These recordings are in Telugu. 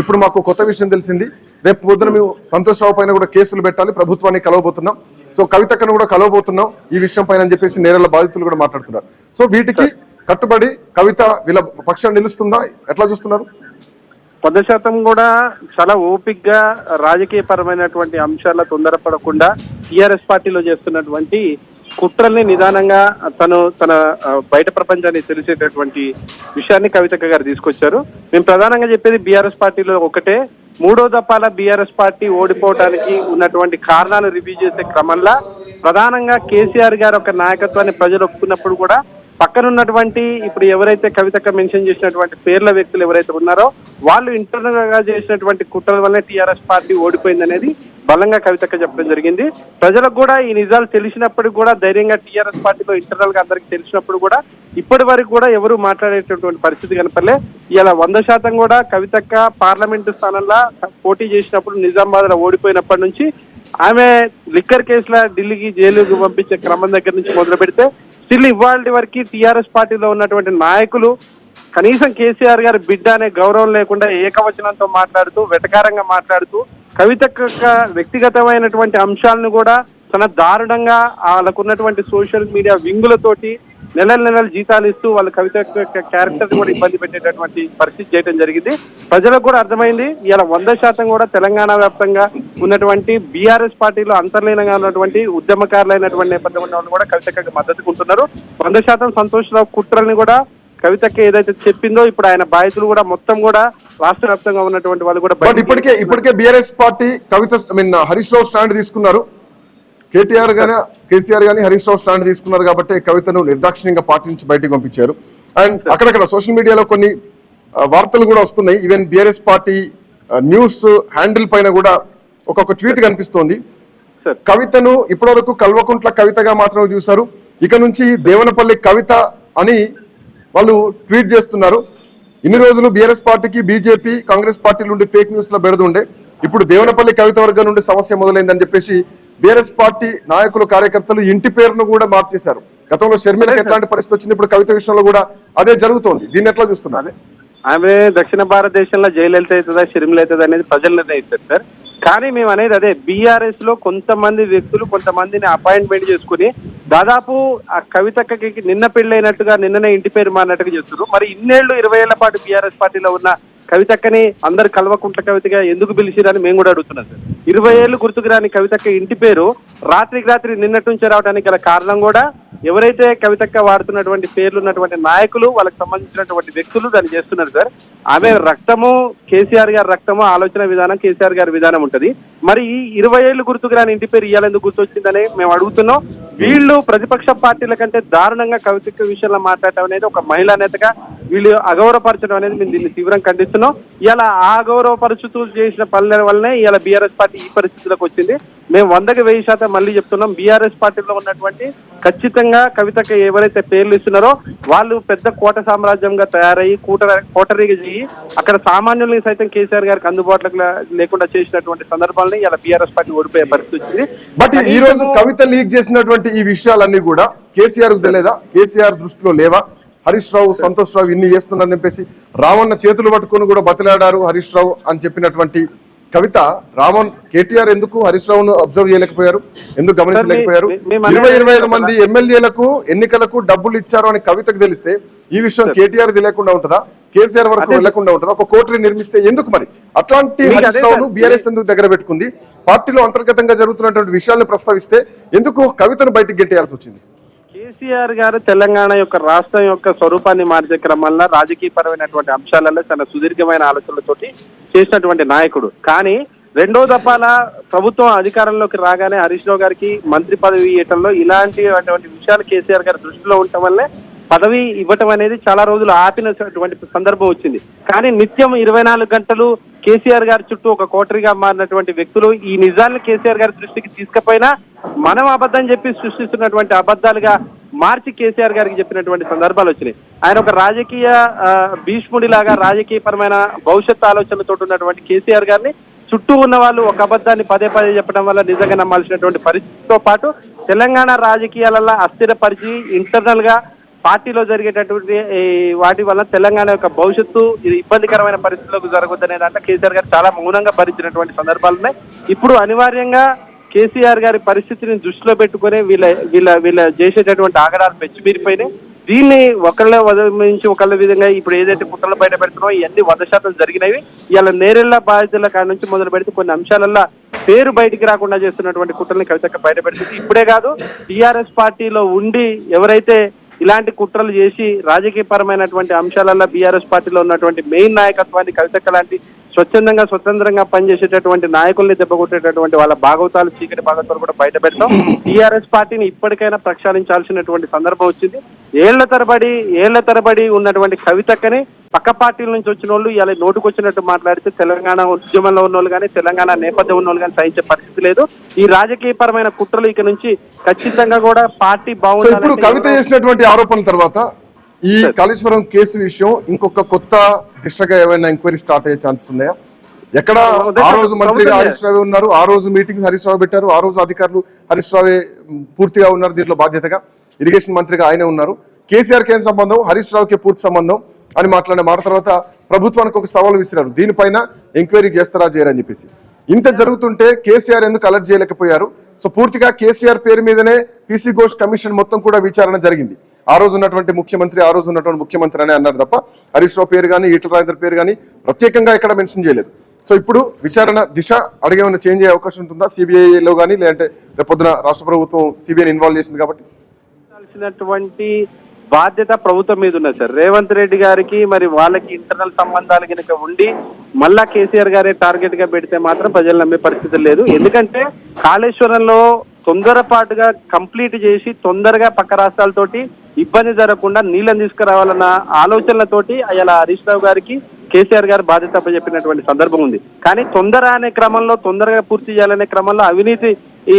ఇప్పుడు మాకు కొత్త విషయం తెలిసింది, రేపు పొద్దున మేము సంతోష్ రావు పైన కూడా కేసులు పెట్టాలి, ప్రభుత్వాన్ని కలవబోతున్నాం, సో కవితక్కను కూడా కలవబోతున్నాం ఈ విషయం పైన అని చెప్పేసి నేరాల బాధితులు కూడా మాట్లాడుతున్నారు. సో వీటికి కట్టుబడి కవిత వీళ్ళ పక్షం నిలుస్తుందా, ఎట్లా చూస్తున్నారు? 100% కూడా చాలా ఓపిక్గా రాజకీయ పరమైనటువంటి అంశాల తొందరపడకుండా టీఆర్ఎస్ పార్టీలో చేస్తున్నటువంటి కుట్రల్ని నిదానంగా తన బయట ప్రపంచానికి తెలిసేటటువంటి విషయాన్ని కవితక్క గారు తీసుకొచ్చారు. మేము ప్రధానంగా చెప్పేది బీఆర్ఎస్ పార్టీలో ఒకటే, 3వ దఫాల బీఆర్ఎస్ పార్టీ ఓడిపోవడానికి ఉన్నటువంటి కారణాలు రివ్యూ చేసే క్రమంలో ప్రధానంగా కేసీఆర్ గారు ఒక నాయకత్వాన్ని ప్రజలు ఒప్పుకున్నప్పుడు కూడా పక్కనున్నటువంటి ఇప్పుడు ఎవరైతే కవితక్క మెన్షన్ చేసినటువంటి పేర్ల వ్యక్తులు ఎవరైతే ఉన్నారో వాళ్ళు ఇంటర్నల్ గా చేసినటువంటి కుట్రల వల్లనే టీఆర్ఎస్ పార్టీ ఓడిపోయిందనేది బలంగా కవితక్క చెప్పడం జరిగింది. ప్రజలకు కూడా ఈ నిజాలు తెలిసినప్పుడు కూడా ధైర్యంగా టీఆర్ఎస్ పార్టీలో ఇంటర్నల్ గా అందరికి తెలిసినప్పుడు కూడా ఇప్పటి వరకు కూడా ఎవరు మాట్లాడేటటువంటి పరిస్థితి కనపడలే. ఇలా 100% కూడా కవితక్క పార్లమెంటు స్థానంలో పోటీ చేసినప్పుడు నిజామాబాద్ లో ఓడిపోయినప్పటి నుంచి ఆమె లిక్కర్ కేసుల ఢిల్లీకి జైలుకు పంపించే క్రమం దగ్గర నుంచి మొదలు పెడితే స్టిల్ ఇవాళ వరకు టీఆర్ఎస్ పార్టీలో ఉన్నటువంటి నాయకులు కనీసం కేసీఆర్ గారి బిడ్డ అనే గౌరవం లేకుండా ఏకవచనంతో మాట్లాడుతూ వెటకారంగా మాట్లాడుతూ కవితక్క వ్యక్తిగతమైనటువంటి అంశాలను కూడా చాలా దారుణంగా వాళ్ళకున్నటువంటి సోషల్ మీడియా వింగులతోటి నెలలు జీతాలు ఇస్తూ వాళ్ళ కవిత క్యారెక్టర్ కూడా ఇబ్బంది పెట్టేటటువంటి పరిస్థితి చేయడం జరిగింది. ప్రజలకు కూడా అర్థమైంది. ఇలా 100% కూడా తెలంగాణ వ్యాప్తంగా ఉన్నటువంటి బీఆర్ఎస్ పార్టీలో అంతర్లీనంగా ఉన్నటువంటి ఉద్యమకారులైనటువంటి నేపథ్యం ఉన్న వాళ్ళు కూడా కవితకు మద్దతు ఉంటున్నారు. 100% సంతోష్ రావు కుట్రల్ని కూడా కవితకి ఏదైతే చెప్పిందో ఇప్పుడు ఆయన బాధితులు కూడా మొత్తం కూడా రాష్ట్ర వ్యాప్తంగా ఉన్నటువంటి వాళ్ళు కూడా ఇప్పటికే బీఆర్ఎస్ పార్టీ కవిత హరీష్ రావు స్టాండ్ తీసుకున్నారు, కేసీఆర్ గానీ హరీష్ రావు స్టాండ్ తీసుకున్నారు కాబట్టి కవితను నిర్దాక్షిణ్యంగా పార్టీ నుంచి బయటకు పంపించారు. అండ్ అక్కడక్కడ సోషల్ మీడియాలో కొన్ని వార్తలు కూడా వస్తున్నాయి. Even BRS party news handle పైన కూడా ఒక్కొక్క ట్వీట్ కనిపిస్తోంది. కవితను ఇప్పటివరకు కల్వకుంట్ల కవితగా మాత్రమే చూశారు, ఇక నుంచి దేవనపల్లి కవిత అని వాళ్ళు ట్వీట్ చేస్తున్నారు. ఇన్ని రోజులు బీఆర్ఎస్ పార్టీకి బీజేపీ కాంగ్రెస్ పార్టీల నుండి ఫేక్ న్యూస్ లో బెడదుండే, ఇప్పుడు దేవనపల్లి కవిత వర్గం నుండి సమస్య మొదలైందని చెప్పేసి బీఆర్ఎస్ పార్టీ నాయకులు కార్యకర్తలు ఇంటి పేరును కూడా మార్చేశారు. గతంలో షర్మిలకు ఎట్లాంటి పరిస్థితి వచ్చింది, ఇప్పుడు కవిత విషయంలో కూడా అదే జరుగుతోంది. దీన్ని ఎట్లా చూస్తున్నారు? ఆమె దక్షిణ భారతదేశంలో జైలలిత అవుతుందా షర్మిల అవుతుందా అనేది ప్రజలు నిర్ణయిస్తారు సార్. కానీ మేము అనేది అదే, బీఆర్ఎస్ లో కొంతమంది వ్యక్తులు కొంతమందిని అపాయింట్మెంట్ చేసుకుని దాదాపు ఆ కవితకి నిన్న పెళ్ళైనట్టుగా నిన్ననే ఇంటి పేరు మారినట్టుగా చేస్తున్నారు. మరి ఇన్నేళ్లు 20 ఏళ్ల పాటు బీఆర్ఎస్ పార్టీలో ఉన్న కవితక్కని అందరు కల్వకుంట్ల కవితగా ఎందుకు పిలిచిరని మేము కూడా అడుగుతున్నాం సార్. 20 ఏళ్ళు గుర్తుకు రాని కవితక్క ఇంటి పేరు రాత్రికి రాత్రి నిన్నటి నుంచి రావడానికి గల కారణం కూడా ఎవరైతే కవితక్క వాడుతున్నటువంటి పేర్లు ఉన్నటువంటి నాయకులు వాళ్ళకి సంబంధించినటువంటి వ్యక్తులు దాన్ని చేస్తున్నారు సార్. ఆమె రక్తము కేసీఆర్ గారి రక్తము, ఆలోచన విధానం కేసీఆర్ గారి విధానం ఉంటది. మరి ఈ 20 ఏళ్ళు గుర్తుకు రాని ఇంటి పేరు ఇయ్యాలెందుకు గుర్తొచ్చిందని మేము అడుగుతున్నాం. వీళ్ళు ప్రతిపక్ష పార్టీల కంటే దారుణంగా కవితక్క విషయంలో మాట్లాడటం అనేది ఒక మహిళా నేతగా వీళ్ళు అగౌరవపరచడం అనేది మేము దీన్ని తీవ్రంగా ఖండిస్తున్నాం. ఇలా ఆ అగౌరవపరుచుతూ చేసిన పనుల వల్లనే ఇలా బీఆర్ఎస్ పార్టీ ఈ పరిస్థితిలోకి వచ్చింది. మేము 100కి 1000% మళ్ళీ చెప్తున్నాం, బీఆర్ఎస్ పార్టీలో ఉన్నటువంటి ఖచ్చితంగా కవితకి ఎవరైతే పేర్లు ఇస్తున్నారో వాళ్ళు పెద్ద కోట సామ్రాజ్యంగా తయారయ్యి కోటరీగా చేయి అక్కడ సామాన్యుల్ని సైతం కేసీఆర్ గారికి అందుబాటులోకి లేకుండా చేసినటువంటి సందర్భాలని ఇలా బీఆర్ఎస్ పార్టీ ఓడిపోయే పరిస్థితి వచ్చింది. బట్ ఈ రోజు కవిత లీక్ చేసినటువంటి ఈ విషయాలన్నీ కూడా కేసీఆర్ కు తెలియదా? కేసీఆర్ దృష్టిలో లేవా? హరీష్ రావు సంతోష్ రావు ఇన్ని చేస్తున్నారని చెప్పేసి రావణ చేతులు పట్టుకొని కూడా బతిలాడారు హరీష్ రావు అని చెప్పినటువంటి కవిత, రామన్ కేటీఆర్ ఎందుకు హరీష్ రావును అబ్జర్వ్ చేయలేకపోయారు, ఎందుకు గమనించలేకపోయారు? 20-25 మంది ఎమ్మెల్యేలకు ఎన్నికలకు డబ్బులు ఇచ్చారు అని కవితకు తెలిస్తే ఈ విషయం కేటీఆర్ తెలియకుండా ఉంటుందా? కేసీఆర్ వరకు వెళ్లకుండా ఉంటుందా? ఒక కోటరీ నిర్మిస్తే ఎందుకు మరి అట్లాంటి హరీష్ రావును బీఆర్ఎస్ ఎందుకు దగ్గర పెట్టుకుంది? పార్టీలో అంతర్గతంగా జరుగుతున్నటువంటి విషయాలను ప్రస్తావిస్తే ఎందుకు కవితను బయటకు గెట్టేయాల్సి వచ్చింది? కేసీఆర్ గారు తెలంగాణ యొక్క రాష్ట్రం యొక్క స్వరూపాన్ని మార్చే క్రమంలో రాజకీయపరమైనటువంటి అంశాలలో చాలా సుదీర్ఘమైన ఆలోచనలతోటి చేసినటువంటి నాయకుడు. కానీ 2వ దఫాల ప్రభుత్వం అధికారంలోకి రాగానే హరీష్ రావు గారికి మంత్రి పదవి ఇవ్వటంలో ఇలాంటి విషయాలు కేసీఆర్ గారి దృష్టిలో ఉండటం వల్లే పదవి ఇవ్వటం అనేది చాలా రోజులు ఆపినటువంటి సందర్భం వచ్చింది. కానీ నిత్యం 24 గంటలు కేసీఆర్ గారి చుట్టూ ఒక కోటరీగా మారినటువంటి వ్యక్తులు ఈ నిజాన్ని కేసీఆర్ గారి దృష్టికి తీసుకుపోయినా మనం అబద్ధం చెప్పి సృష్టిస్తున్నటువంటి అబద్ధాలుగా మార్చి కేసీఆర్ గారికి చెప్పినటువంటి సందర్భాలు వచ్చినాయి. ఆయన ఒక రాజకీయ భీష్ముడిలాగా రాజకీయపరమైన భవిష్యత్ ఆలోచనలతో ఉన్నటువంటి కేసీఆర్ గారిని చుట్టూ ఉన్న వాళ్ళు ఒక అబద్ధాన్ని పదే చెప్పడం వల్ల నిజంగా నమ్మాల్సినటువంటి పరిస్థితితో పాటు తెలంగాణ రాజకీయాలలో అస్థిరపరిచి ఇంటర్నల్ గా పార్టీలో జరిగేటటువంటి ఈ వాటి వల్ల తెలంగాణ యొక్క భవిష్యత్తు ఇది ఇబ్బందికరమైన పరిస్థితులకు జరగొద్దనే దాంట్లో కేసీఆర్ గారు చాలా మౌనంగా భరించినటువంటి సందర్భాలు ఉన్నాయి. ఇప్పుడు అనివార్యంగా కేసీఆర్ గారి పరిస్థితిని దృష్టిలో పెట్టుకుని వీళ్ళ చేసేటటువంటి ఆగడాలు పెంచిమీరిపోయినాయి. దీన్ని ఒకళ్ళ నుంచి ఒకళ్ళ విధంగా ఇప్పుడు ఏదైతే కుట్రలు బయట పెడుతున్నామో ఇవన్నీ 100% జరిగినవి. ఇలా నేరెళ్ల బాధ్యతల కాడ నుంచి మొదలు పెడితే కొన్ని అంశాలల్లో పేరు బయటికి రాకుండా చేస్తున్నటువంటి కుట్రల్ని కవితక్క బయట పెడుతుంది. ఇప్పుడే కాదు, టీఆర్ఎస్ పార్టీలో ఉండి ఎవరైతే ఇలాంటి కుట్రలు చేసి రాజకీయపరమైనటువంటి అంశాలలో బీఆర్ఎస్ పార్టీలో ఉన్నటువంటి మెయిన్ నాయకత్వాన్ని కవితక్క లాంటి స్వతంత్రంగా పనిచేసేటటువంటి నాయకుల్ని దెబ్బకొట్టేటటువంటి వాళ్ళ భాగవతాలు, చీకటి భాగవతాలు కూడా బయట పెడతాం. టీఆర్ఎస్ పార్టీని ఇప్పటికైనా ప్రక్షాళించాల్సినటువంటి సందర్భం వచ్చింది. ఏళ్ల తరబడి ఉన్నటువంటి కవితక్కని పక్క పార్టీల నుంచి వచ్చిన వాళ్ళు ఇలా నోటుకొచ్చినట్టు మాట్లాడితే తెలంగాణ ఉద్యమంలో ఉన్న వాళ్ళు కానీ తెలంగాణ నేపథ్యం ఉన్న వాళ్ళు కానీ సహించే పరిస్థితి లేదు. ఈ రాజకీయపరమైన కుట్రలు ఇక నుంచి ఖచ్చితంగా కూడా పార్టీ బాగుంటుంది. ఇప్పుడు కవిత చేసినటువంటి ఆరోపణల తర్వాత ఈ కాళేశ్వరం కేసు విషయం ఇంకొక కొత్త దిశగా ఏమైనా ఎంక్వైరీ స్టార్ట్ అయ్యే ఛాన్సెస్ ఉన్నాయా? ఎక్కడ ఆ రోజు మంత్రిగా హరీష్ రావు ఉన్నారు, ఆ రోజు మీటింగ్ హరీష్ రావు పెట్టారు, ఆ రోజు అధికారులు హరీష్ రావే పూర్తిగా ఉన్నారు, దీంట్లో బాధ్యతగా ఇరిగేషన్ మంత్రిగా ఆయనే ఉన్నారు. కేసీఆర్కి ఏం సంబంధం, హరీష్ రావుకి పూర్తి సంబంధం అని మాట్లాడిన మాట తర్వాత ప్రభుత్వానికి ఒక సవాల్ విసిరారు, దీనిపైన ఎంక్వైరీ చేస్తారా చేయరని చెప్పేసి. ఇంత జరుగుతుంటే కేసీఆర్ ఎందుకు అలర్ట్ చేయలేకపోయారు? సో పూర్తిగా కేసీఆర్ పేరు మీదనే పీసీ ఘోష్ కమిషన్ మొత్తం కూడా విచారణ జరిగింది. ఆ రోజు ఉన్నటువంటి ముఖ్యమంత్రి అని అన్నారు తప్ప హరీష్ రావు పేరు కానీ ఈటల రాజేందర్ పేరు కానీ ప్రత్యేకంగా ఎక్కడ మెన్షన్ చేయలేదు. సో ఇప్పుడు విచారణ దిశ అడిగేమైనా చేంజ్ అయ్యే అవకాశం ఉంటుందా సిబిఐలో కానీ, లేదంటే రేపొద్దున రాష్ట్ర ప్రభుత్వం సిబిఐని ఇన్వాల్వ్ చేసింది కాబట్టి బాధ్యత ప్రభుత్వం మీద ఉన్నది సార్. రేవంత్ రెడ్డి గారికి మరి వాళ్ళకి ఇంటర్నల్ సంబంధాలు కనుక ఉండి మళ్ళా కేసీఆర్ గారే టార్గెట్ గా పెడితే మాత్రం ప్రజలు నమ్మే పరిస్థితి లేదు. ఎందుకంటే కాళేశ్వరంలో తొందరపాటుగా కంప్లీట్ చేసి తొందరగా పక్క రాష్ట్రాలతోటి ఇబ్బంది జరగకుండా నీళ్ళని తీసుకురావాలన్న ఆలోచనలతోటి అలా హరీష్ రావు గారికి కేసీఆర్ గారు బాధ్యత చెప్పినటువంటి సందర్భం ఉంది. కానీ తొందర అనే క్రమంలో తొందరగా పూర్తి చేయాలనే క్రమంలో అవినీతి ఈ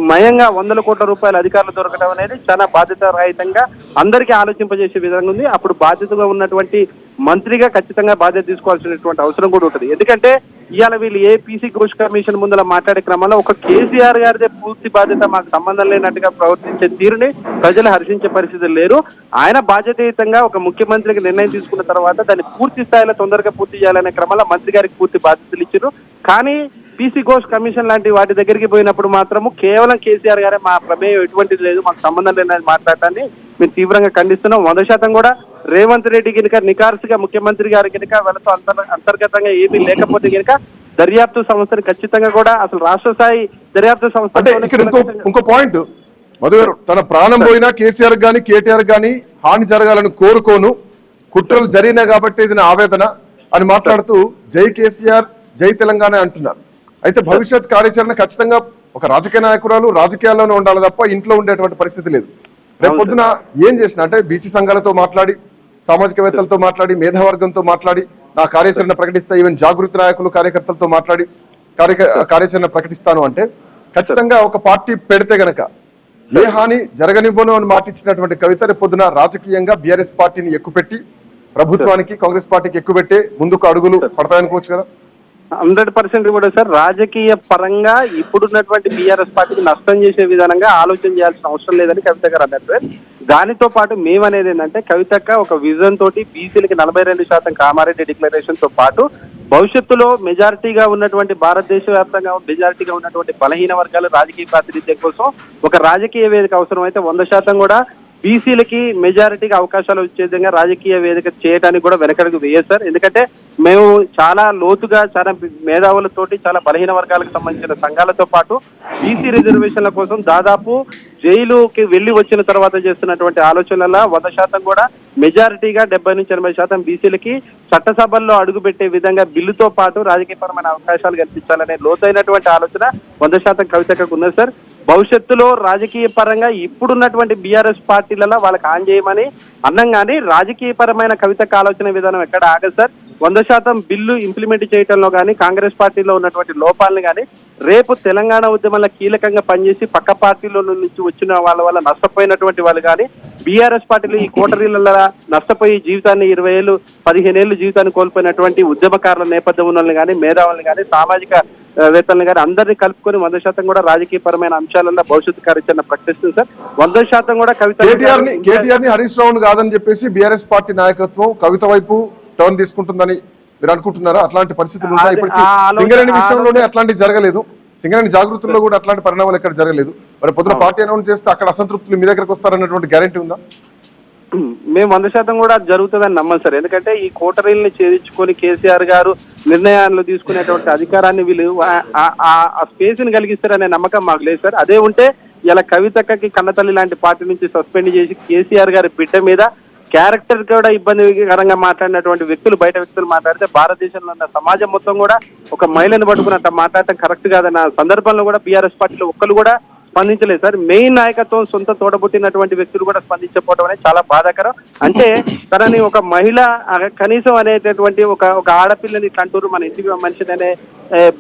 మయంగా 100 కోట్ల రూపాయల అధికారులు దొరకడం అనేది చాలా బాధ్యత రహితంగా అందరికీ ఆలోచింపజేసే విధంగా ఉంది. అప్పుడు బాధ్యతగా ఉన్నటువంటి మంత్రిగా ఖచ్చితంగా బాధ్యత తీసుకోవాల్సినటువంటి అవసరం కూడా ఉంటుంది. ఎందుకంటే ఇవాళ వీళ్ళు ఏ పీసీ ఘోష్ కమిషన్ ముందర మాట్లాడే క్రమంలో ఒక కేసీఆర్ గారిదే పూర్తి బాధ్యత మాకు సంబంధం లేనట్టుగా ప్రవర్తించే తీరుని ప్రజలు హర్షించే పరిస్థితులు లేరు. ఆయన బాధ్యతాయుతంగా ఒక ముఖ్యమంత్రికి నిర్ణయం తీసుకున్న తర్వాత దాన్ని పూర్తి స్థాయిలో తొందరగా పూర్తి చేయాలనే క్రమంలో మంత్రి గారికి పూర్తి బాధ్యతలు ఇచ్చారు. కానీ పీసీ ఘోష్ కమిషన్ లాంటి వాటి దగ్గరికి పోయినప్పుడు మాత్రము కేవలం కేసీఆర్ గారే మా ప్రమేయం ఎటువంటిది లేదు, మాకు సంబంధం లేదని మాట్లాడటాన్ని మేము తీవ్రంగా ఖండిస్తున్నాం. 100% కూడా రేవంత్ రెడ్డి కనుక నికార్సుగా ముఖ్యమంత్రి గారి కనుక వాళ్ళతో అంతర్గతంగా ఏమీ లేకపోతే కనుక దర్యాప్తు సంస్థని ఖచ్చితంగా కూడా అసలు రాష్ట్ర స్థాయి దర్యాప్తు సంస్థ. ఇంకో పాయింట్ మధు గారు, తన ప్రాణం పోయినా కేసీఆర్ గాని కేటీఆర్ గాని హాని జరగాలని కోరుకోను, కుట్రలు జరిగినాయి కాబట్టి ఇది నా ఆవేదన అని మాట్లాడుతూ జై కేసీఆర్ జై తెలంగాణ అంటున్నారు. అయితే భవిష్యత్ కార్యాచరణ ఖచ్చితంగా ఒక రాజకీయ నాయకురాలు రాజకీయాల్లోనే ఉండాలి తప్ప ఇంట్లో ఉండేటువంటి పరిస్థితి లేదు. రేపు పొద్దున ఏం చేసిన అంటే బీసీ సంఘాలతో మాట్లాడి, సామాజికవేత్తలతో మాట్లాడి, మేధావర్గంతో మాట్లాడి నా కార్యాచరణ ప్రకటిస్తా, ఈవెన్ జాగృతి నాయకులు కార్యకర్తలతో మాట్లాడి కార్యాచరణ ప్రకటిస్తాను అంటే ఖచ్చితంగా ఒక పార్టీ పెడితే గనక ఏ హాని జరగనివ్వను అని మాటిచ్చినటువంటి కవిత రేపు పొద్దున రాజకీయంగా బీఆర్ఎస్ పార్టీని ఎక్కుపెట్టి ప్రభుత్వానికి కాంగ్రెస్ పార్టీకి ఎక్కుపెట్టే ముందుకు అడుగులు పడతాయనుకోవచ్చు కదా? 100% కూడా సార్. రాజకీయ పరంగా ఇప్పుడున్నటువంటి బీఆర్ఎస్ పార్టీకి నష్టం చేసే విధానంగా ఆలోచన చేయాల్సిన అవసరం లేదని కవిత గారు అన్నారు. దానితో పాటు మేమనేది ఏంటంటే కవితక్క ఒక విజన్ తోటి బీసీలకి 42% కామారెడ్డి డిక్లరేషన్ తో పాటు భవిష్యత్తులో మెజారిటీగా ఉన్నటువంటి భారతదేశ వ్యాప్తంగా మెజారిటీగా ఉన్నటువంటి బలహీన వర్గాలు రాజకీయ ప్రాతినిధ్యం కోసం ఒక రాజకీయ వేదిక అవసరం అయితే 100% కూడా బీసీలకి మెజారిటీగా అవకాశాలు వచ్చే విధంగా రాజకీయ వేదిక చేయడానికి కూడా వెనకడుగు వేయదు సార్. ఎందుకంటే మేము చాలా లోతుగా చాలా మేధావులతోటి చాలా బలహీన వర్గాలకు సంబంధించిన సంఘాలతో పాటు బీసీ రిజర్వేషన్ల కోసం దాదాపు జైలుకి వెళ్లి వచ్చిన తర్వాత చేస్తున్నటువంటి ఆలోచనల 100% కూడా మెజారిటీగా 70-80% బీసీలకి చట్టసభల్లో అడుగు పెట్టే విధంగా బిల్లుతో పాటు రాజకీయపరమైన అవకాశాలు కల్పించాలనే లోతైనటువంటి ఆలోచన 100% కవితకు ఉన్నది సార్. భవిష్యత్తులో రాజకీయ పరంగా ఇప్పుడున్నటువంటి బీఆర్ఎస్ పార్టీలలో వాళ్ళకి ఆన్ చేయమని అన్నం కానీ రాజకీయ పరమైన కవితకు ఆలోచన విధానం ఎక్కడ ఆగదు సార్. 100% బిల్లు ఇంప్లిమెంట్ చేయడంలో కానీ కాంగ్రెస్ పార్టీలో ఉన్నటువంటి లోపాలను కానీ రేపు తెలంగాణ ఉద్యమంలో కీలకంగా పనిచేసి పక్క పార్టీలో నుంచి వచ్చిన వాళ్ళ వల్ల నష్టపోయినటువంటి వాళ్ళు కానీ బీఆర్ఎస్ పార్టీలు ఈ కోటరీల నష్టపోయి జీవితాన్ని 20 ఏళ్ళు 15 ఏళ్ళు జీవితాన్ని కోల్పోయినటువంటి ఉద్యమకారుల నేపథ్యం ఉన్న వాళ్ళని కానీ మేధావులను కానీ సామాజిక వేత్తల్ని గారు అందరినీ కలుపుకొని 100% కూడా రాజకీయపరమైన అంశాలలో భవిష్యత్తు కార్యాచరణ ప్రకటిస్తుంది సార్. 100% కూడా కేటీఆర్ ని హరీష్ రావును కాదని చెప్పేసి బీఆర్ఎస్ పార్టీ నాయకత్వం కవిత వైపు టర్న్ తీసుకుంటుందని మీరు అనుకుంటున్నారా? అట్లాంటి పరిస్థితులు ఉంటాయి ఇప్పటికీ? సింగరేణి విషయంలోనే అట్లాంటివి జరగలేదు, సింగరేణి జాగృతుల్లో కూడా అట్లాంటి పరిణామాలు ఎక్కడ జరగలేదు. మరి పొద్దున పార్టీ అనౌన్స్ చేస్తే అక్కడ అసంతృప్తులు మీ దగ్గరకు వస్తారన్నటువంటి గ్యారెంటీ ఉందా? మేము 100% కూడా జరుగుతుందని నమ్మం సార్. ఎందుకంటే ఈ కోటరీల్ని ఛేదించుకొని కేసీఆర్ గారు నిర్ణయాలు తీసుకునేటువంటి అధికారాన్ని వీళ్ళు ఆ స్పేస్ ని కలిగిస్తారనే నమ్మకం మాకు లేదు సార్. అదే ఉంటే ఇలా కవితక్కకి కన్నతల్లి లాంటి పార్టీ నుంచి సస్పెండ్ చేసి కేసీఆర్ గారి బిడ్డ మీద క్యారెక్టర్ కూడా ఇబ్బందికరంగా మాట్లాడినటువంటి వ్యక్తులు బయట వ్యక్తులు మాట్లాడితే భారతదేశంలో ఉన్న సమాజం మొత్తం కూడా ఒక మహిళను పట్టుకున్నట్టు మాట్లాడటం కరెక్ట్ కాదన్న సందర్భంలో కూడా బీఆర్ఎస్ పార్టీలో ఒక్కరు కూడా స్పందించలేదు సార్. మెయిన్ నాయకత్వం సొంత తోడబుట్టినటువంటి వ్యక్తులు కూడా స్పందించకపోవడం అనేది చాలా బాధాకరం. అంటే తనని ఒక మహిళ కనీసం అనేటటువంటి ఒక ఆడపిల్లని కంటూరు మన ఇంటి మనిషిని అనే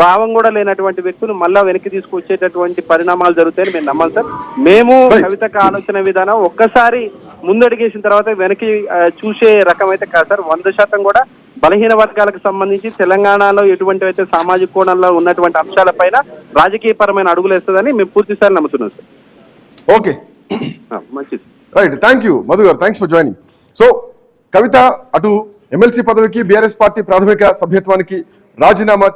భావం కూడా లేనటువంటి వ్యక్తులు మళ్ళా వెనక్కి తీసుకొచ్చేటటువంటి పరిణామాలు జరుగుతాయని మేము నమ్మాలి సార్. మేము కవితకు ఆలోచన విధానం ఒక్కసారి ముందడిగేసిన తర్వాత వెనక్కి చూసే రకం అయితే కాదు సార్. 100% కూడా బలహీన వర్గాలకు సంబంధించి తెలంగాణలో ఎటువంటి అయితే సామాజిక కోణంలో ఉన్నటువంటి అంశాలపైన రాజకీయపరమైన అడుగులు వేస్తుందని మేము పూర్తిసారి నమ్ముతున్నాం సార్. ఓకే, మంచిది, రైట్. థ్యాంక్ యూ మధు గారు, థ్యాంక్స్ ఫర్ జాయినింగ్. సో కవిత అటు ఎమ్మెల్సీ పదవికి బీఆర్ఎస్ పార్టీ ప్రాథమిక సభ్యత్వానికి రాజీనామా